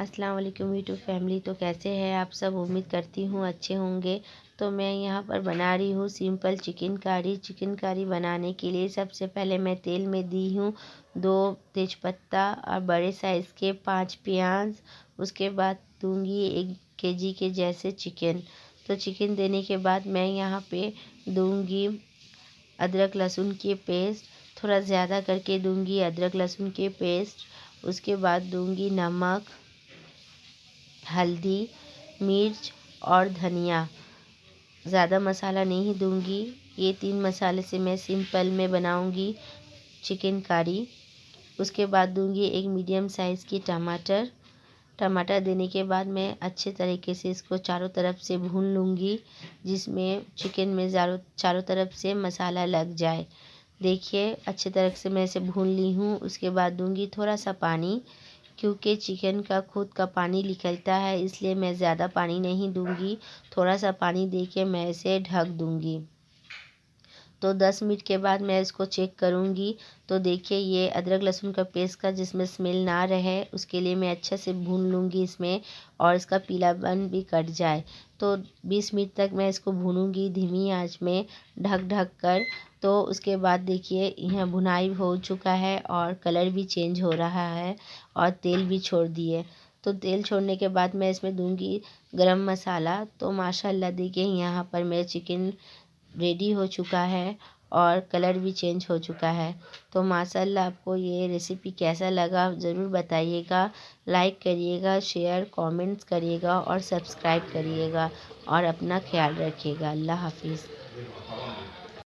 अस्सलाम वालेकुम YouTube family. तो कैसे हैं आप सब? उम्मीद करती हूँ अच्छे होंगे। तो मैं यहाँ पर बना रही हूँ सिंपल चिकन कारी। चिकन कारी बनाने के लिए सबसे पहले मैं तेल में दी हूँ 2 तेज़पत्ता और बड़े साइज़ के 5 प्याज। उसके बाद दूंगी 1 केजी के जैसे चिकन। तो चिकन देने के बाद मैं यहाँ पे दूंगी अदरक लहसुन की पेस्ट, थोड़ा ज़्यादा करके दूंगी अदरक लहसुन के पेस्ट। उसके बाद दूंगी नमक, हल्दी, मिर्च और धनिया। ज़्यादा मसाला नहीं दूंगी। ये 3 मसाले से मैं सिंपल में बनाऊंगी चिकन कारी। उसके बाद दूंगी 1 मीडियम साइज़ की टमाटर। टमाटर देने के बाद मैं अच्छे तरीके से इसको चारों तरफ से भून लूँगी, जिसमें चिकन में चारों तरफ से मसाला लग जाए। देखिए अच्छे तरह से मैं इसे भून ली हूँ। उसके बाद दूंगी थोड़ा सा पानी, क्योंकि चिकन का खुद का पानी निकलता है, इसलिए मैं ज़्यादा पानी नहीं दूंगी। थोड़ा सा पानी देके मैं इसे ढक दूंगी। तो 10 मिनट के बाद मैं इसको चेक करूंगी। तो देखिए ये अदरक लहसुन का पेस्ट का जिसमें स्मेल ना रहे, उसके लिए मैं अच्छे से भून लूँगी इसमें, और इसका पीलापन भी कट जाए। तो 20 मिनट तक मैं इसको भूनूंगी धीमी आंच में ढक ढक कर। तो उसके बाद देखिए यह भुनाई हो चुका है और कलर भी चेंज हो रहा है और तेल भी छोड़ दिए। तो तेल छोड़ने के बाद मैं इसमें दूंगी गरम मसाला। तो माशाल्लाह देखिए यहाँ पर मेरा चिकन रेडी हो चुका है और कलर भी चेंज हो चुका है। तो माशाल्लाह आपको ये रेसिपी कैसा लगा ज़रूर बताइएगा। लाइक करिएगा, शेयर कमेंट्स करिएगा और सब्सक्राइब करिएगा, और अपना ख्याल रखिएगा। अल्लाह हाफिज़।